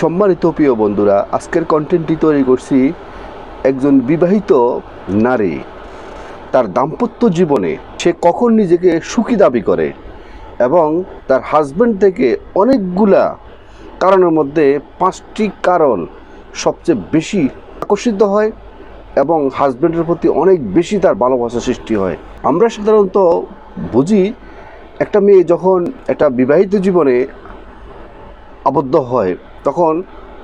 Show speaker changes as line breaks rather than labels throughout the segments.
সম্মানিত প্রিয় বন্ধুরা, আজকের কন্টেন্টটি তৈরি করছি একজন বিবাহিত নারী তার দাম্পত্য জীবনে সে কখন নিজেকে সুখী দাবি করে এবং তার হাজব্যান্ড থেকে অনেকগুলা কারণের মধ্যে 5টি কারণ সবচেয়ে বেশি আকর্ষিত হয় এবং হাজব্যান্ডের প্রতি অনেক বেশি তার ভালোবাসা সৃষ্টি হয়। আমরা সাধারণত বুঝি একটা মেয়ে যখন একটা বিবাহিত জীবনে আবদ্ধ হয় তখন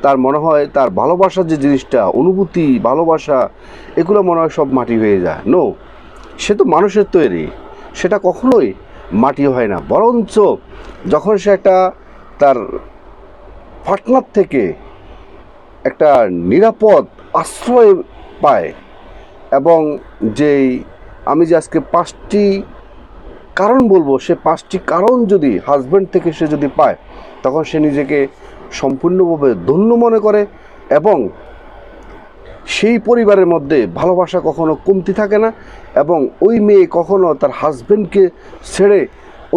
তার মনে হয় তার ভালোবাসার যে জিনিসটা, অনুভূতি, ভালোবাসা, এগুলো মনে হয় সব মাটি হয়ে যায়। নো, সে তো মানুষের তৈরি, সেটা কখনোই মাটি হয় না। বরঞ্চ যখন সে একটা তার পার্টনার থেকে একটা নিরাপদ আশ্রয় পায় এবং যেই আমি যে আজকে 5টি কারণ বলবো, সে 5টি কারণ যদি হাজব্যান্ড থেকে সে যদি পায় তখন সে নিজেকে সম্পূর্ণভাবে ধন্য মনে করে এবং সেই পরিবারের মধ্যে ভালোবাসা কখনো কমতি থাকে না এবং ওই মেয়ে কখনো তার হাজব্যান্ডকে ছেড়ে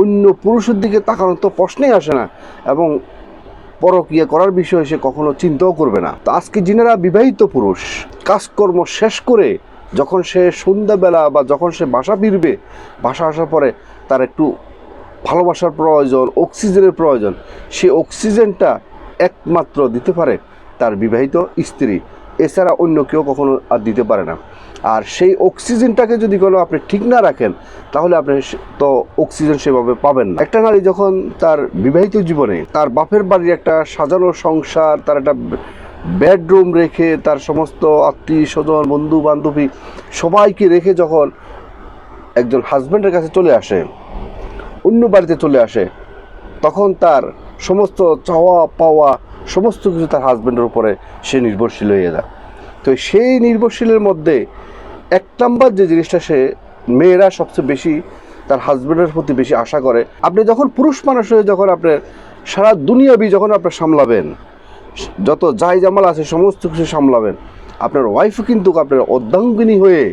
অন্য পুরুষের দিকে তাকানোর তো প্রশ্নই আসে না এবং পরকীয়া করার বিষয়ে সে কখনো চিন্তাও করবে না। তো আজকে যিনারা বিবাহিত পুরুষ কাজকর্ম শেষ করে যখন সে সন্ধ্যাবেলা বা যখন সে বাসা ফিরবে, বাসা আসার পরে তার একটু ভালোবাসার প্রয়োজন, অক্সিজেনের প্রয়োজন, সে অক্সিজেনটা একমাত্র দিতে পারে তার বিবাহিত স্ত্রী, এছাড়া অন্য কেউ কখনো আর দিতে পারে না। আর সেই অক্সিজেনটাকে যদি কোনো আপনি ঠিক না রাখেন তাহলে আপনি তো অক্সিজেন সেভাবে পাবেন না। একটা নারী যখন তার বিবাহিত জীবনে তার বাপের বাড়ির একটা সাজানো সংসার, তার একটা বেডরুম রেখে, তার সমস্ত আত্মীয় স্বজন, বন্ধু বান্ধবী সবাইকে রেখে যখন একজন হাজব্যান্ডের কাছে চলে আসে, অন্য বাড়িতে চলে আসে, তখন তার সমস্ত চাওয়া পাওয়া সমস্ত কিছু তার হাজব্যান্ডের উপরে সে নির্ভরশীল হয়ে যায়। তো সেই নির্ভরশীলের মধ্যে 1 নাম্বার যে জিনিসটা সে মেয়েরা সবচেয়ে বেশি তার হাজব্যান্ডের প্রতি বেশি আশা করে, আপনি যখন পুরুষ মানুষ হয়ে যখন আপনার সারা দুনিয়াবি যখন আপনি সামলাবেন, যত যাই জামাল আছে সমস্ত কিছু সামলাবেন, আপনার ওয়াইফও কিন্তু আপনার অর্ধাঙ্গিনী হয়ে,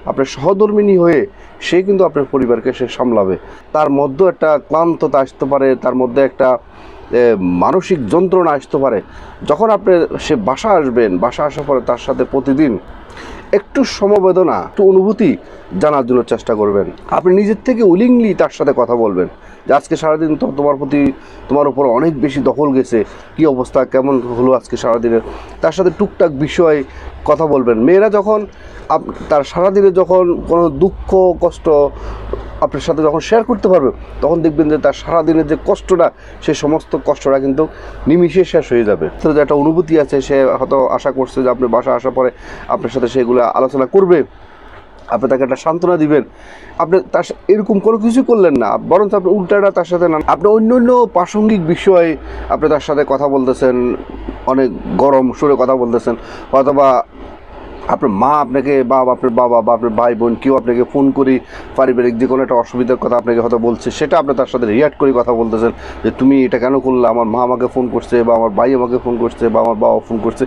আপনার সহধর্মিণী হয়ে সে কিন্তু আপনার পরিবারকে সে সামলাবে। তার মধ্যে একটা ক্লান্ততা আসতে পারে, তার মধ্যে একটা মানসিক যন্ত্রণা আসতে পারে। যখন আপনি সে বাসা আসবেন, বাসা আসার পরে তার সাথে প্রতিদিন একটু সমবেদনা, একটু অনুভূতি জানার জন্য চেষ্টা করবেন। আপনি নিজের থেকে উইলিংলি তার সাথে কথা বলবেন যে আজকে সারাদিন তো তোমার উপর অনেক বেশি দখল গেছে, কি অবস্থা, কেমন হলো আজকে সারাদিনের, তার সাথে টুকটাক বিষয় কথা বলবেন। মেয়েরা যখন তার সারাদিনে যখন কোনো দুঃখ কষ্ট আপনার সাথে যখন শেয়ার করতে পারবে তখন দেখবেন যে তার সারাদিনের যে কষ্টটা, সেই সমস্ত কষ্টটা কিন্তু নিমিষে শেষ হয়ে যাবে। তো যে একটা অনুভূতি আছে, সে হয়তো আশা করছে যে আপনি বাসা আসার পরে আপনার সাথে সেগুলো আলোচনা করবে, আপনি তাকে একটা সান্ত্বনা দিবেন। আপনি তার এরকম কোনো কিছু করলেন না, বরঞ্চ আপনি উল্টাটা তার সাথে না, আপনি অন্য অন্য প্রাসঙ্গিক বিষয়ে আপনি তার সাথে কথা বলতেছেন, অনেক গরম সুরে কথা বলতেছেন, অথবা আপনার মা আপনাকে বা আপনার বাবা বা আপনার ভাই বোন কেউ আপনাকে ফোন করি পারিবারিক যে কোনো একটা অসুবিধার কথা আপনাকে হয়তো বলছে, সেটা আপনি তার সাথে রিয়াক্ট করে কথা বলতেছেন যে তুমি এটা কেন করলে, আমার মা আমাকে ফোন করছে বা আমার ভাই আমাকে ফোন করছে বা আমার বাবা ফোন করছে,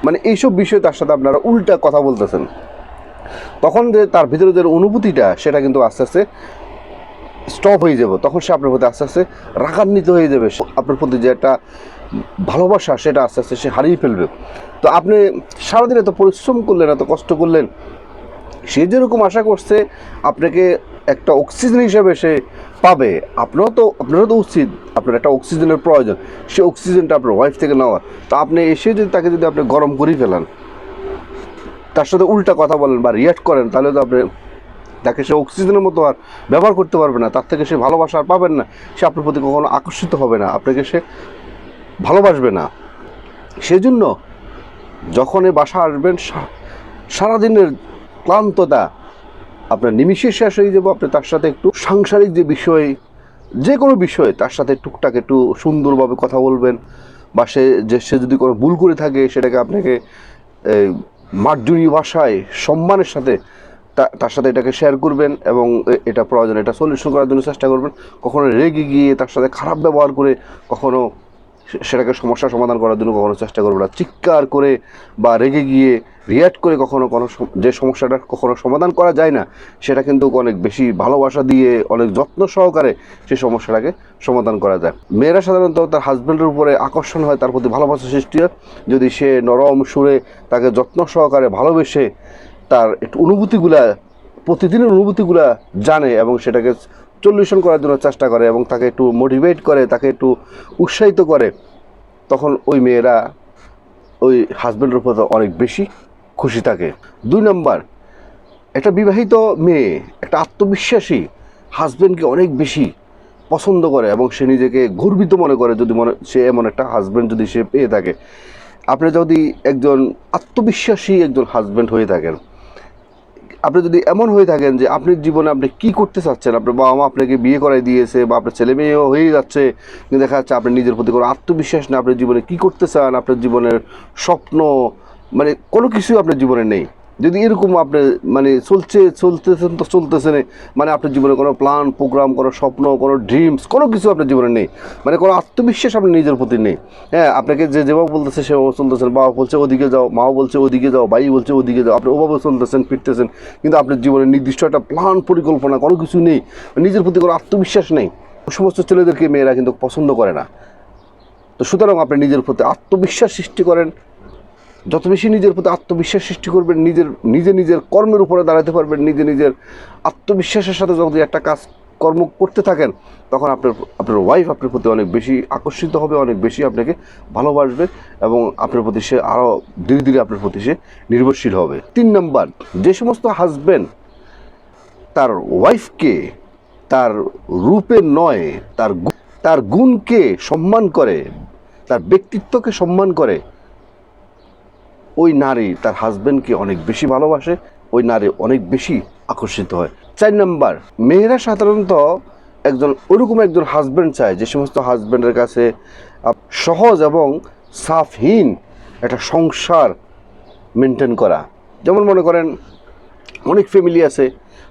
মানে এইসব বিষয়ে তার সাথে আপনারা উল্টা কথা বলতেছেন। তখন যে তার ভিতরে যে অনুভূতিটা সেটা কিন্তু আস্তে আস্তে স্টপ হয়ে যাবে। তখন সে আপনার প্রতি আস্তে আস্তে রাগান্বিত হয়ে যাবে, আপনার প্রতি যে একটা ভালোবাসা সেটা আস্তে আস্তে সে হারিয়ে ফেলবে। তো আপনি সারাদিন এত পরিশ্রম করলেন, এত কষ্ট করলেন, সে যেরকম আশা করছে আপনাকে একটা অক্সিজেন হিসেবে সে পাবে, আপনারও তো উচিত, আপনার একটা অক্সিজেনের প্রয়োজন, সে অক্সিজেনটা আপনার ওয়াইফ থেকে নেওয়া। তো আপনি এসে যদি তাকে যদি আপনি গরম করে ফেলেন, তার সাথে উল্টা কথা বলেন বা রিয়াক্ট করেন, তাহলে তো আপনি তাকে সে অক্সিজেনের মতো আর ব্যবহার করতে পারবে না, তার থেকে সে ভালোবাসা আর পাবেন না, সে আপনার প্রতি কখনো আকর্ষিত হবে না, আপনাকে সে ভালোবাসবে না। সেজন্য যখন এই বাসা আসবেন, সারাদিনের ক্লান্ততা আপনার নিমিষে শেষ হয়ে যাবে। আপনি তার সাথে একটু সাংসারিক যে বিষয়, যে কোনো বিষয়ে তার সাথে টুকটাক একটু সুন্দরভাবে কথা বলবেন, বা সে যদি কোনো ভুল করে থাকে সেটাকে আপনাকে মার্জনীয় ভাষায় সম্মানের সাথে তার সাথে এটাকে শেয়ার করবেন এবং এটা প্রয়োজন এটা সলিউশন করার জন্য চেষ্টা করবেন। কখনো রেগে গিয়ে তার সাথে খারাপ ব্যবহার করে কখনো সেটাকে সমস্যার সমাধান করার জন্য কখনো চেষ্টা করবে না। চিৎকার করে বা রেগে গিয়ে রিয়্যাক্ট করে কখনো কোনো যে সমস্যাটা কখনো সমাধান করা যায় না, সেটা কিন্তু অনেক বেশি ভালোবাসা দিয়ে অনেক যত্ন সহকারে সেই সমস্যাটাকে সমাধান করা যায়। মেয়েরা সাধারণত তার হাজব্যান্ডের উপরে আকর্ষণ হয়, তার প্রতি ভালোবাসা সৃষ্টি হয় যদি সে নরম সুরে তাকে যত্ন সহকারে ভালোবেসে তার একটু অনুভূতিগুলা, প্রতিদিনের অনুভূতিগুলা জানে এবং সেটাকে সলিউশন করার জন্য চেষ্টা করে এবং তাকে একটু মোটিভেট করে, তাকে একটু উৎসাহিত করে, তখন ওই মেয়েরা ওই হাজব্যান্ডের উপর অনেক বেশি খুশি থাকে। 2 নম্বর, একটা বিবাহিত মেয়ে একটা আত্মবিশ্বাসী হাজব্যান্ডকে অনেক বেশি পছন্দ করে এবং সে নিজেকে গর্বিত মনে করে যদি সে এমন একটা হাজব্যান্ড যদি সে পেয়ে থাকে। আপনি যদি একজন আত্মবিশ্বাসী একজন হাজব্যান্ড হয়ে থাকেন, আপনি যদি এমন হয়ে থাকেন যে আপনার জীবনে আপনি কী করতে চাচ্ছেন, আপনার বাবা মা আপনাকে বিয়ে করাই দিয়েছে বা আপনার ছেলে মেয়েও হয়ে যাচ্ছে, কিন্তু দেখা যাচ্ছে আপনার নিজের প্রতি কোনো আত্মবিশ্বাস না, আপনার জীবনে কী করতে চান, আপনার জীবনের স্বপ্ন মানে কোনো কিছুই আপনার জীবনে নেই, যদি এরকম আপনি মানে চলতেছেন মানে আপনার জীবনে কোনো প্ল্যান প্রোগ্রাম, কোনো স্বপ্ন, কোনো ড্রিমস, কোনো কিছু আপনার জীবনে নেই, মানে কোনো আত্মবিশ্বাস আপনার নিজের প্রতি নেই। হ্যাঁ, আপনাকে যেভাবে বলতেছে সেভাবে চলতেছেন, বাবা বলছে ওদিকে যাও, মাও বলছে ওদিকে যাও, ভাই বলছে ওদিকে যাও, আপনি ওভাবে চলতেছেন ফিরতেছেন, কিন্তু আপনার জীবনে নির্দিষ্ট একটা প্ল্যান পরিকল্পনা কোনো কিছু নেই, নিজের প্রতি কোনো আত্মবিশ্বাস নেই। ওই সমস্ত ছেলেদেরকে মেয়েরা কিন্তু পছন্দ করে না। তো সুতরাং আপনি নিজের প্রতি আত্মবিশ্বাস সৃষ্টি করেন, যত বেশি নিজের প্রতি আত্মবিশ্বাস সৃষ্টি করবেন, নিজের কর্মের উপরে দাঁড়াতে পারবেন, নিজের আত্মবিশ্বাসের সাথে যদি একটা কর্ম করতে থাকেন, তখন আপনার ওয়াইফ আপনার প্রতি অনেক বেশি আকর্ষিত হবে, অনেক বেশি আপনাকে ভালোবাসবে এবং আপনার প্রতি সে আরও ধীরে ধীরে আপনার প্রতি সে নির্ভরশীল হবে। 3 নম্বর, যে সমস্ত হাজব্যান্ড তার ওয়াইফকে তার রূপে নয় তার গুণকে সম্মান করে, তার ব্যক্তিত্বকে সম্মান করে, ওই নারী তার হাজব্যান্ডকে অনেক বেশি ভালোবাসে, ওই নারী অনেক বেশি আকর্ষিত হয়। 4 নম্বর, মেয়েরা সাধারণত ওরকম একজন হাজব্যান্ড চায় যে সমস্ত হাজব্যান্ডের কাছে সহজ এবং সাফহীন একটা সংসার মেনটেন করা। যেমন মনে করেন অনেক ফ্যামিলি আছে,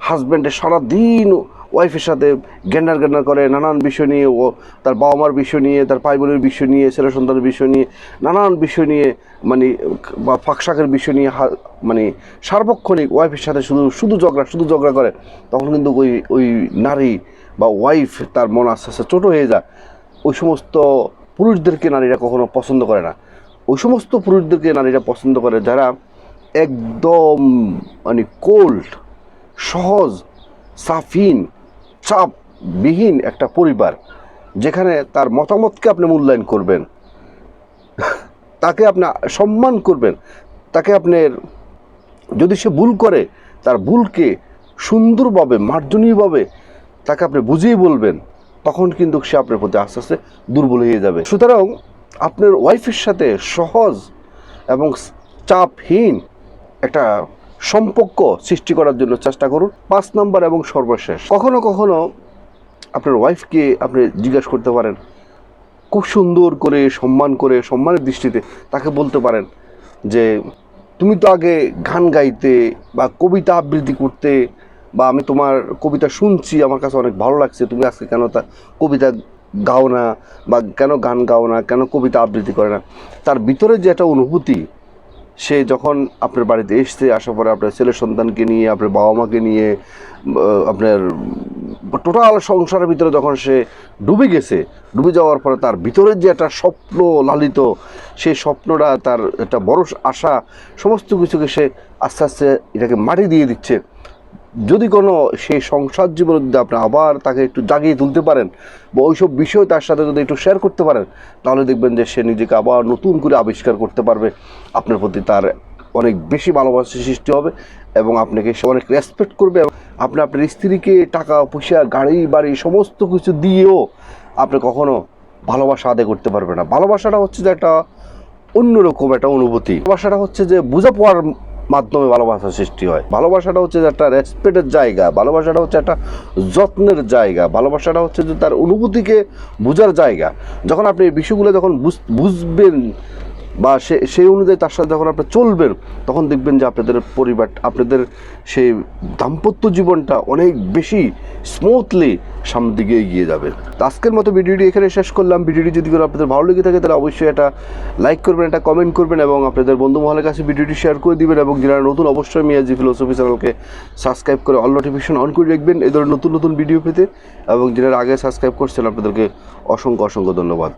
হাজব্যান্ডের সারাদিন ওয়াইফের সাথে গ্যান্ডার করে নানান বিষয় নিয়ে, ও তার বাবা মার বিষয় নিয়ে, তার ভাই বোনের বিষয় নিয়ে, ছেলে সন্তানের বিষয় নিয়ে, নানান বিষয় নিয়ে মানে বা ফাঁকশাকের বিষয় নিয়ে মানে সার্বক্ষণিক ওয়াইফের সাথে শুধু ঝগড়া করে, তখন কিন্তু ওই নারী বা ওয়াইফ তার মন আস্তে আস্তে ছোটো হয়ে যায়। ওই সমস্ত পুরুষদেরকে নারীরা কখনো পছন্দ করে না। ওই সমস্ত পুরুষদেরকে নারীরা পছন্দ করে যারা একদম মানে কোল্ড, সহজ, সাফিন, চাপবিহীন একটা পরিবার, যেখানে তার মতামতকে আপনি মূল্যায়ন করবেন, তাকে আপনি সম্মান করবেন, তাকে আপনার যদি সে ভুল করে তার ভুলকে সুন্দরভাবে মার্জনীয়ভাবে তাকে আপনি বুঝিয়ে বলবেন, তখন কিন্তু সে আপনার প্রতি আস্তে আস্তে দুর্বল হয়ে যাবে। সুতরাং আপনার ওয়াইফের সাথে সহজ এবং চাপহীন একটা সম্পর্ক সৃষ্টি করার জন্য চেষ্টা করুন। 5 নম্বর এবং সর্বশেষ, কখনো কখনো আপনার ওয়াইফকে আপনি জিজ্ঞাসা করতে পারেন, খুব সুন্দর করে সম্মানের দৃষ্টিতে তাকে বলতে পারেন যে তুমি তো আগে গান গাইতে বা কবিতা আবৃত্তি করতে, বা আমি তোমার কবিতা শুনছি, আমার কাছে অনেক ভালো লাগছে, তুমি আজকে কেন তা কবিতা গাও না বা কেন গান গাও না, কেন কবিতা আবৃত্তি করে না। তার ভিতরে যে একটা অনুভূতি, সে যখন আপনার বাড়িতে আসার পরে আপনার ছেলে সন্তানকে নিয়ে, আপনার বাবা মাকে নিয়ে, আপনার টোটাল সংসারের ভিতরে যখন সে ডুবে যাওয়ার পরে তার ভিতরের যে একটা স্বপ্ন লালিত, সেই স্বপ্নটা, তার একটা বড় আশা, সমস্ত কিছুকে সে আস্তে আস্তে এটাকে মাটি দিয়ে দিচ্ছে। যদি কোনো সেই সংসার জীবনে যদি আপনি আবার তাকে একটু জাগিয়ে তুলতে পারেন বা ওইসব বিষয় তার সাথে যদি একটু শেয়ার করতে পারেন, তাহলে দেখবেন যে সে নিজেকে আবার নতুন করে আবিষ্কার করতে পারবে, আপনার প্রতি তার অনেক বেশি ভালোবাসা সৃষ্টি হবে এবং আপনাকে সে অনেক রেসপেক্ট করবে। আপনি আপনার স্ত্রীকে টাকা পয়সা, গাড়ি বাড়ি সমস্ত কিছু দিয়েও আপনি কখনো ভালোবাসা আদায় করতে পারবে না। ভালোবাসাটা হচ্ছে যে একটা অন্যরকম একটা অনুভূতি। ভালোবাসাটা হচ্ছে যে বোঝাপড়ার মাধ্যমে ভালোবাসা সৃষ্টি হয়। ভালোবাসাটা হচ্ছে যে একটা রেসপেক্টের জায়গা, ভালোবাসাটা হচ্ছে একটা যত্নের জায়গা, ভালোবাসাটা হচ্ছে যে তার অনুভূতিকে বোঝার জায়গা। যখন আপনি এই বিষয়গুলো যখন বুঝবেন, বা সেই অনুযায়ী তার সাথে যখন আপনারা চলবেন, তখন দেখবেন যে আপনাদের পরিবার, আপনাদের সেই দাম্পত্য জীবনটা অনেক বেশি স্মুথলি সামনের দিকে এগিয়ে যাবে। তো আজকের মতো ভিডিওটি এখানে শেষ করলাম। ভিডিওটি যদি করে আপনাদের ভালো লেগে থাকে তাহলে অবশ্যই এটা লাইক করবেন, এটা কমেন্ট করবেন এবং আপনাদের বন্ধু মহলের কাছে ভিডিওটি শেয়ার করে দিবেন। এবং যারা নতুন, অবশ্যই মিয়াজি ফিলোসফি চ্যানেলকে সাবস্ক্রাইব করে অল নোটিফিকেশন অন করে রাখবেন এই ধরনের নতুন নতুন ভিডিও পেতে। এবং যারা আগে সাবস্ক্রাইব করছেন আপনাদেরকে অসংখ্য অসংখ্য ধন্যবাদ।